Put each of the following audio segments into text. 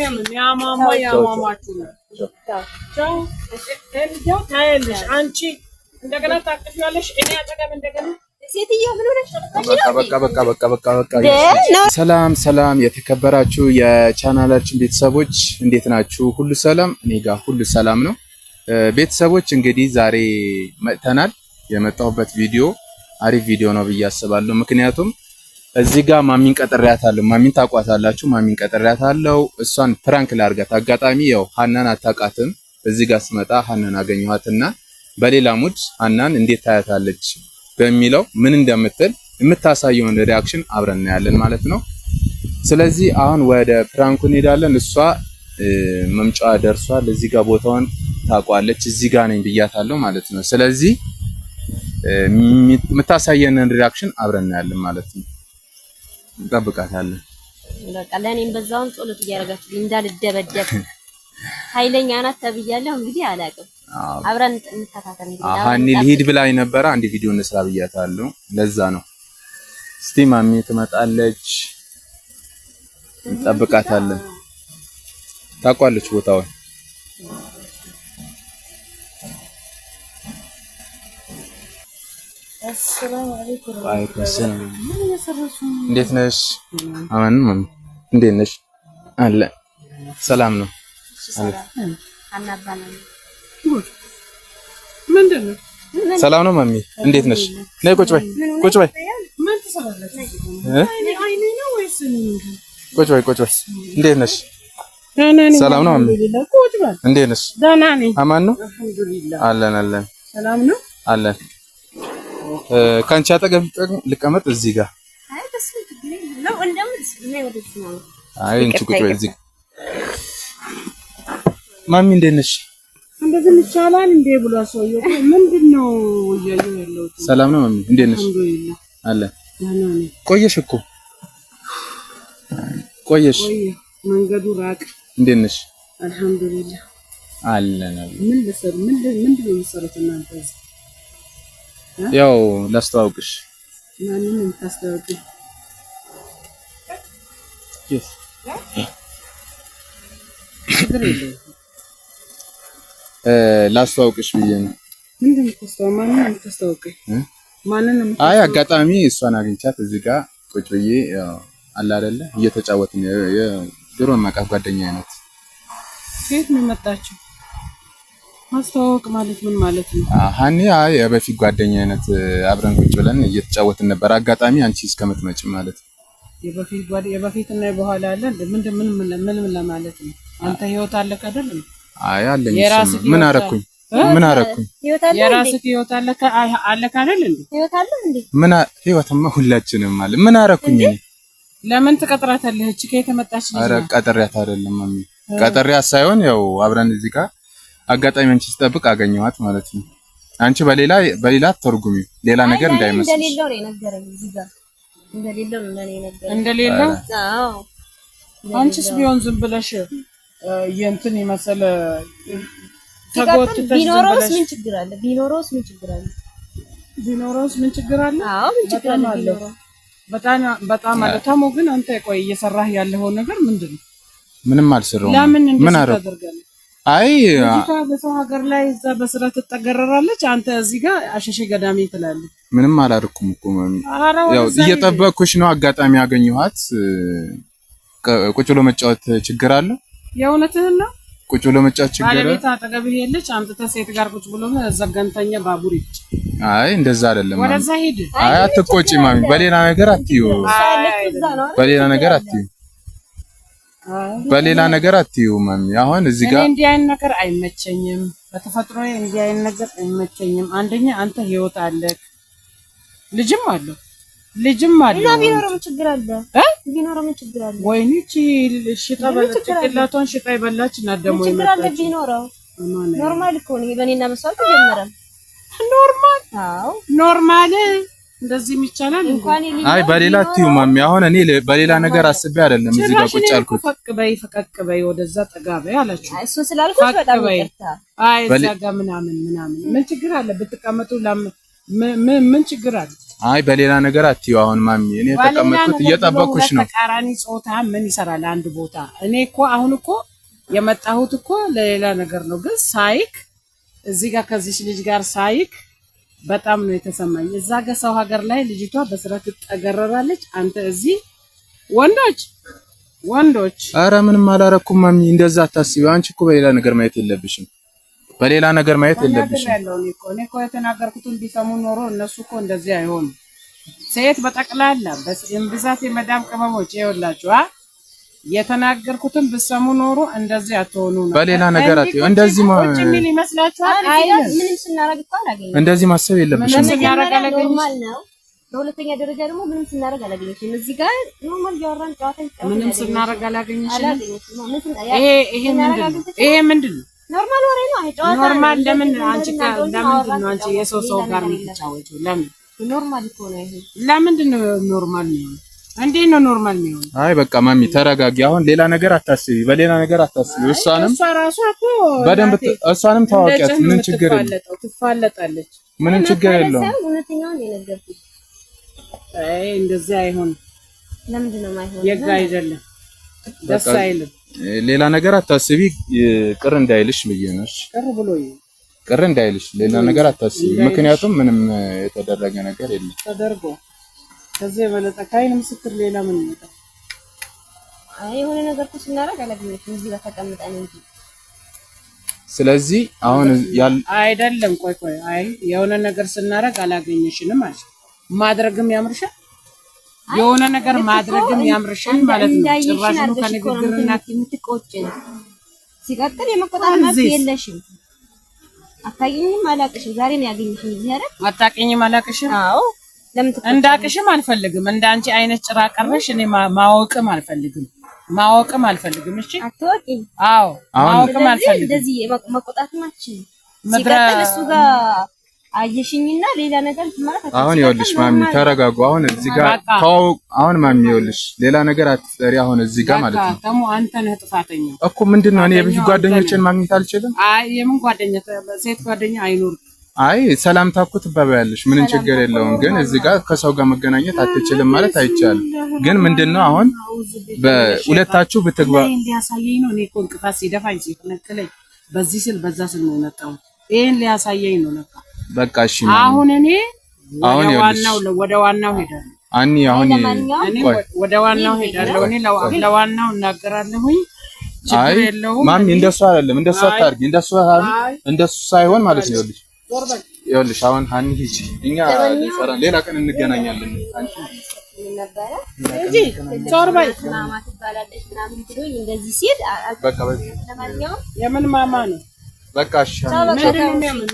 يا ماما يا ماما ቻው እንዴው ታያለሽ አንቺ እንደገና ታቅፊያለሽ እኔ አጠገብ እንደገና ሴትዮ ምን ሆነሽ በቃ ሰላም የተከበራችሁ የቻናላችን ቤተሰቦች እንዴት ናችሁ? ሁሉ ሰላም? እኔ ጋር ሁሉ ሰላም ነው። ቤተሰቦች እንግዲህ ዛሬ መጥተናል። የመጣሁበት ቪዲዮ አሪፍ ቪዲዮ ነው ብዬ አስባለሁ። ምክንያቱም እዚህ ጋር ማሚን ቀጥሬያታለሁ። ማሚን ታውቋታላችሁ። ማሚን ቀጥሬያታለሁ። እሷን ፕራንክ ላርጋት። አጋጣሚ ያው ሀናን አታውቃትም። እዚህ ጋር ስመጣ ሀናን አገኘኋትና በሌላ ሙድ ሀናን እንዴት ታያታለች በሚለው ምን እንደምትል የምታሳየውን ሪአክሽን አብረን እናያለን ማለት ነው። ስለዚህ አሁን ወደ ፕራንኩ እንሄዳለን። እሷ መምጫዋ ደርሷል። እዚህ ጋር ቦታውን ታውቋለች። እዚህ ጋር ነኝ ብያታለሁ ማለት ነው። ስለዚህ የምታሳየንን ሪአክሽን አብረን እናያለን ማለት ነው። እንጠብቃታለን። በቃ ለኔም በዛውን ጸሎት እያደረጋችሁ እንዳልደበደብ ኃይለኛ ናት ተብያለሁ። እንግዲህ አላውቅም። አብረን እንተካከል። እንግዲህ ሀኒ ልሂድ ብላኝ ነበር። አንድ ቪዲዮ እንስራ ብያታለሁ። ለዛ ነው። እስቲ ማሚ ትመጣለች። እንጠብቃታለን። ታውቋለች ቦታውን። السلام عليكم وعليكم السلام እንዴት ነሽ? አማን ማሚ እንዴት ነሽ? አለ ሰላም ነው። ምንድነው? ሰላም ነው ማሚ እንዴት ነሽ? ነይ ቁጭ በይ ቁጭ በይ። ምን ትሰራለች? አይኔ ነው ወይስ ቁጭ በይ ቁጭ በይ። እንዴት ነሽ? ሰላም ነው ማሚ ቁጭ በይ። እንዴት ነሽ? ደህና ነኝ። አማን ነው አልሐምዱሊላህ። አለን ሰላም ነው አለን። ካንቺ አጠገብ ልቀመጥ እዚህ ጋር። አይ ተስልክ ነው እንደምስ ነው ወደዚህ ነው። አይ እንቺ ቁጭ በይ እዚህ። ማሚ እንዴት ነሽ? እንደዚህ ይቻላል እንዴ ብሎ ሰውዬው ምንድነው እያየሁ ያለው? ሰላም ነው ማሚ እንዴት ነሽ? አልሐምዱሊላህ አለን። ደህና ነኝ። ቆየሽ እኮ ቆየሽ። መንገዱ ራቅ። እንዴት ነሽ? አልሐምዱሊላህ አለን። ምን ልሰር ምንድነው የምትሰሩት እናንተ? ያው ላስተዋውቅሽ። ማንንም ታስተዋውቂ? ላስተዋውቅሽ ብዬ ነው። ምንድነው ታስተዋውቂ? ማንንም ታስተዋውቂ? ማንንም? አይ አጋጣሚ እሷን አግኝቻት እዚህ ጋር ቁጭ ብዬ ያው አለ አይደለ እየተጫወትን የድሮ ማቃት ጓደኛዬ ናት። ከየት ነው የመጣችው? ማስተዋወቅ ማለት ምን ማለት ነው? ሀኒ አይ የበፊት ጓደኛዬ ናት። አብረን ቁጭ ብለን እየተጫወትን ነበር። አጋጣሚ አንቺ እስከምትመጪ ማለት ነው። የበፊት እና የበኋላ አለ ምን ለማለት ነው? አንተ ህይወት አለክ አይደል? አይ አለኝ። ምን አረኩኝ? የራስህ ህይወት አለክ አይደል እንዴ? ህይወት አለ እንዴ? ምን ህይወትማ ሁላችንም አለ። ምን አረኩኝ እኔ? ለምን ትቀጥራታለህ? እቺ ከየት መጣች? ኧረ ቀጥሬያት አይደለም ማሚ፣ ቀጥሬያት ሳይሆን ያው አብረን እዚህ ጋር አጋጣሚ አንቺ ስጠብቅ አገኘኋት ማለት ነው። አንቺ በሌላ ተርጉሚ ሌላ ነገር እንዳይመስልሽ። እንደሌለው ነው የነገረኝ። እዚህ ጋር እንደሌለው ነው ለኔ ነገረኝ። እንደሌለው? አዎ። አንቺስ ቢሆን ዝም ብለሽ የእንትን የመሰለ ተጎትተሽ ቢኖረውስ ምን ችግር አለ? ቢኖረውስ ምን ችግር አለ? አዎ ምን ችግር አለ? በጣም አለታሙ። ግን አንተ ቆይ እየሰራህ ያለው ነገር ምንድነው? ምንም አልሰራሁም። ምን አደረኩ? አይ በሰው ሀገር ላይ እዛ በስራ ትጠገረራለች። አንተ እዚህ ጋር አሸሼ ገዳሚ ትላለህ። ምንም አላደረኩም እኮ ማሚ። ያው እየጠበቅኩሽ ነው። አጋጣሚ ያገኘኋት። ቁጭ ብሎ መጫወት ችግር አለ? የእውነትህን ነው? ቁጭ ብሎ መጫወት ችግር አለ? ባለቤት አጠገብህ የለች? አንተ ሴት ጋር ቁጭ ብሎ ዘገንተኛ ባቡር ይጭ። አይ እንደዛ አይደለም ማሚ። ወደዛ ሂድ። አይ አትቆጪ ማሚ። በሌላ ነገር አትዩ። በሌላ ነገር አትዩ ማሚ። አሁን እዚህ ጋር እንዲህ አይነት ነገር አይመቸኝም። በተፈጥሮዬ እንዲህ አይነት ነገር አይመቸኝም። አንደኛ አንተ ህይወት አለክ፣ ልጅም አለው እና ቢኖረው ምን ችግር አለ? ቢኖረው ምን ችግር አለ? ወይኔ እቺ ሽጣ በጭቅላቷን ሽጣ ይበላች እና ደግሞ ችግር አለ ቢኖረው? ኖርማል እኮ ነው። በእኔና በሷ ተጀመረ። ኖርማል? አዎ ኖርማል። እንደዚህ ይቻላል? አይ በሌላ አትዩ ማሚ። አሁን እኔ በሌላ ነገር አስቤ አይደለም እዚህ ጋር ቁጭ አልኩት። ፈቀቅ በይ ወደዛ ጠጋ በይ አላችሁ። አይ እሱን ስላልኩት በጣም ይቅርታ። አይ እዛ ጋር ምናምን ምን ችግር አለ ብትቀመጡ? ምን ችግር አለ? አይ በሌላ ነገር አትዩ። አሁን ማሚ እኔ ተቀመጥኩት እየጠበቅኩሽ ነው። ተቃራኒ ጾታ ምን ይሰራል አንድ ቦታ? እኔ እኮ አሁን እኮ የመጣሁት እኮ ለሌላ ነገር ነው። ግን ሳይክ እዚህ ጋር ከዚህ ልጅ ጋር ሳይክ በጣም ነው የተሰማኝ። እዛ ጋር ሰው ሀገር ላይ ልጅቷ በስራት ትጠገረራለች። አንተ እዚህ ወንዶች አረ ምንም አላረኩም ማሚ፣ እንደዛ አታስቢ። አንቺ እኮ በሌላ ነገር ማየት የለብሽም። በሌላ ነገር ማየት የለብሽም። እኔ እኮ የተናገርኩትን ቢሰሙ ኖሮ እነሱ እኮ እንደዚህ አይሆንም። ሴት በጠቅላላ በብዛት የመዳም ቅመሞች ይኸውላችሁ የተናገርኩትን ብሰሙ ኖሮ እንደዚህ አትሆኑ ነው። በሌላ ነገር አትዩ። እንደዚህ ምን ይመስላችኋል? ምንም ስናረግ እኮ አላገኘንም። እንደዚህ ማሰብ የለብሽም። ኖርማል ነው። በሁለተኛ ደረጃ ደግሞ ምንም ስናረግ አላገኘሽም። እዚህ ጋር ኖርማል ያወራን ጨዋታ ምንም ስናረግ አላገኘሽም። ይሄ ምንድን ነው? ኖርማል ወሬ ነው። አይ ጨዋታ ኖርማል ለምን አንቺ የሰው ጋር የምትጫወቺው? ለምን ኖርማል እኮ ነው ይሄ። ለምንድን ነው ኖርማል ነው? እንዴት ነው ኖርማል ነው? አይ በቃ ማሚ ተረጋጊ። አሁን ሌላ ነገር አታስቢ፣ በሌላ ነገር አታስቢ። እሷ ራሷ እኮ በደንብ እሷንም ታዋቂያት። ምንም ችግር የለም። ትፋለጣለች። ምንም ችግር የለውም። እውነተኛውን የነገርኩት። አይ እንደዚህ አይሆን። ለምንድን ነው የማይሆን? የጋ አይደለም፣ ደስ አይልም። ሌላ ነገር አታስቢ፣ ቅር እንዳይልሽ ብዬ ነው። ቅር እንዳይልሽ ሌላ ነገር አታስቢ። ምክንያቱም ምንም የተደረገ ነገር የለም ተደርጎ ከዚህ በለጠ ካይን ምስክር ሌላ ምን ይመጣል? አይ የሆነ ነገር እኮ ስናረግ አላገኘሽም እዚህ ጋር ተቀምጠን እንጂ። ስለዚህ አሁን አይደለም ቆይ አይ የሆነ ነገር ስናረግ አላገኘሽንም ማለት ማድረግም ያምርሻል። የሆነ ነገር ማድረግም ያምርሻል ማለት ነው። ጭራሽ ነው ከንግግርና የምትቆጭ ነው። ሲቀጥል የመቆጣት መብት የለሽም። አታውቂኝም፣ አላቅሽም። ዛሬ ነው ያገኘሽኝ እዚህ አይደል? አታውቂኝም፣ አላቅሽም። አዎ እንዳቅሽም አልፈልግም። እንዳንቺ አይነት ጭራ ቀረሽ እኔ ማወቅም አልፈልግም። እሺ አትወቂኝ። አዎ ማወቅም አልፈልግም። እንደዚህ መቆጣት ማችኝ ሲቀጥል እሱ ጋር አየሽኝና ሌላ ነገር ማለት አሁን ይኸውልሽ ማሚ ተረጋጉ። አሁን እዚህ ጋር አሁን ማሚ ይኸውልሽ ሌላ ነገር አትጠሪ። አሁን እዚህ ጋር ማለት ነው ደግሞ አንተ ነህ ጥፋተኛ እኮ። ምንድነው እኔ ብዙ ጓደኞችን ማግኘት አልችልም? አይ የምን ጓደኛ? ሴት ጓደኛ አይኖርም። አይ ሰላምታ እኮ ትባባያለሽ፣ ምንም ችግር የለውም። ግን እዚህ ጋር ከሰው ጋር መገናኘት አትችልም ማለት አይቻልም። ግን ምንድነው አሁን በሁለታችሁ ብትግባ ሊያሳየኝ ነው። እኔ እኮ እንቅፋት ሲደፋኝ ሲፈነክለኝ በዚህ ስል በዛ ስል ነው የመጣው። ይሄን ሊያሳየኝ ነው ለካ። በቃ እሺ አሁን እኔ ወደ ዋናው ሄዳለሁ። አሁን ወደ ዋናው ሄዳለሁ። እኔ ለዋናው እናገራለሁኝ። አይ ማሚ እንደሱ አይደለም፣ እንደሱ አታርጊ። እንደሱ ሳይሆን ማለት ነው ይኸውልሽ አሁን ሀኒ ሂጂ፣ እኛ ሌላ ቀን እንገናኛለን። አንቺ ነበረ እንጂ ጾርባይ ማማ ትባላለች ምናምን ብሎኝ እንደዚህ ሲል በቃ ለማንኛውም የምን ማማ ነው? በቃ እሺ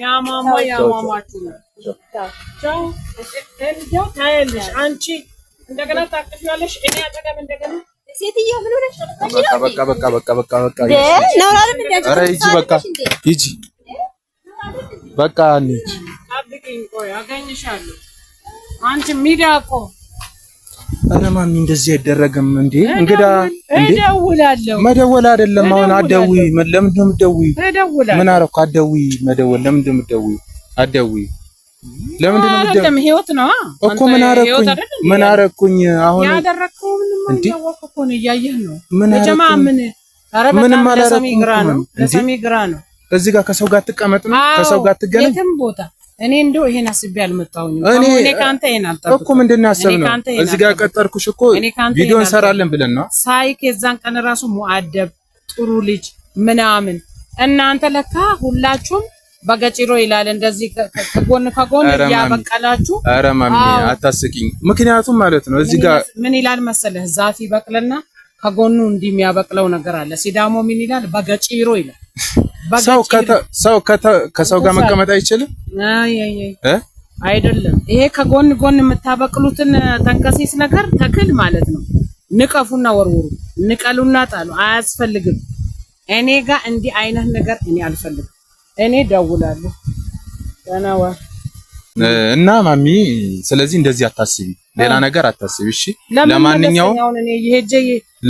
ያማማችሁ ነው። ቻው ታያለሽ። አንቺ እንደገና ታቅፊያለሽ። እኔ አጠገብ እንደገና ሴትዮ ምን ሆነሽ ነው? በቃ ነው አይደል? እንደዚህ ኧረ ሂጂ በቃ ሂጂ በቃ እንሂድ። አብቂኝ፣ ቆይ አገኝሻለሁ። አንቺ ሚዳቆ ኧረ ማሚ እንደዚህ አይደረግም እንዴ! እንግዳ እደውላለሁ። መደወል አይደለም አሁን አትደውይ። ለምንድን ነው የምትደውይ? ምን አደረኩ? አትደውይ። መደወል ለምንድን ነው የምትደውይ? አትደውይ። ለምንድን ነው የምትደውይ? ህይወት ነው እኮ ምን አደረኩኝ? አሁን ያደረከው ምንም ያወቅኩ እኮ ነው። እያየህ ነው ለጀማ ምንም አላደረኩም። ለሰሚ ግራ ነው። እዚህ ጋር ከሰው ጋር ትቀመጥ ነው፣ ከሰው ጋር ትገናኝ የትም ቦታ። እኔ እንደው ይሄን አስቤ አልመጣሁኝም። እኔ ካንተ ይሄን አልጠብቅም እኮ። ምንድን ነው ያሰብነው? እዚህ ጋር ቀጠርኩሽ እኮ ቪዲዮ እንሰራለን ብለን ነው። ሳይክ የዛን ቀን ራሱ ሙአደብ ጥሩ ልጅ ምናምን። እናንተ ለካ ሁላችሁም በገጭሮ ይላል እንደዚህ ከጎን ያበቀላችሁ። ኧረ ማሚ አታስቂኝ። ምክንያቱም ማለት ነው እዚህ ጋር ምን ይላል መሰለህ፣ ዛፍ ይበቅልና ከጎኑ እንዲህ የሚያበቅለው ነገር አለ። ሲዳሞ ምን ይላል? በገጭሮ ይላል። ሰው ከሰው ጋር መቀመጥ አይችልም። አይደለም ይሄ ከጎን ጎን የምታበቅሉትን ተንከሲስ ነገር ተክል ማለት ነው። ንቀፉና ወርውሩ፣ ንቀሉና ጣሉ። አያስፈልግም። እኔ ጋር እንዲህ አይነት ነገር እኔ አልፈልግም። እኔ ደውላለሁ ተናዋ እና ማሚ፣ ስለዚህ እንደዚህ አታስቢ፣ ሌላ ነገር አታስቢ። እሺ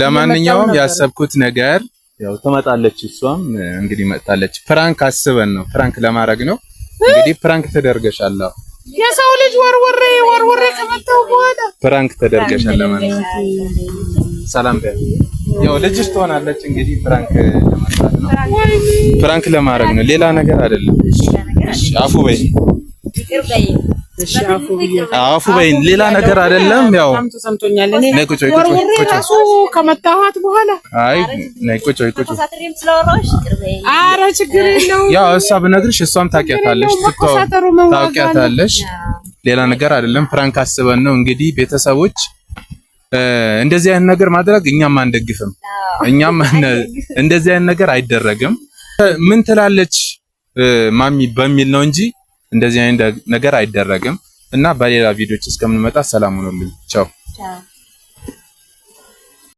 ለማንኛውም ያሰብኩት ነገር ያው ትመጣለች። እሷም እንግዲህ መጣለች። ፕራንክ አስበን ነው፣ ፕራንክ ለማድረግ ነው። እንግዲህ ፕራንክ ተደርገሻል። የሰው ልጅ ወርወሬ ከመጣሁ በኋላ ፕራንክ ተደርገሻል ለማለት ሰላም በይ። ያው ልጅሽ ትሆናለች እንግዲህ ፕራንክ ለመስራት ነው። ፕራንክ ለማድረግ ነው፣ ሌላ ነገር አይደለም። እሺ አፉ በይ፣ ይቅር በይ። እሺ አፉ በይ፣ ሌላ ነገር አይደለም። ያው ተሰምቶኛል። እኔ ነይ ቁጭ ራሱ ከመጣኋት በኋላ አይ ነይ ቁጭ። ተሳትሪም ስለወራሽ ይቅር በይ። ኧረ ችግር የለውም። ያው እሷ ብነግርሽ እሷም ታውቂያታለሽ፣ ታውቂያታለሽ። ሌላ ነገር አይደለም። ፕራንክ አስበን ነው እንግዲህ ቤተሰቦች። እንደዚህ አይነት ነገር ማድረግ እኛም አንደግፍም። እኛም እንደዚህ አይነት ነገር አይደረግም። ምን ትላለች ማሚ በሚል ነው እንጂ እንደዚህ አይነት ነገር አይደረግም። እና በሌላ ቪዲዮዎች እስከምንመጣ ሰላም ሁኑልኝ። ቻው።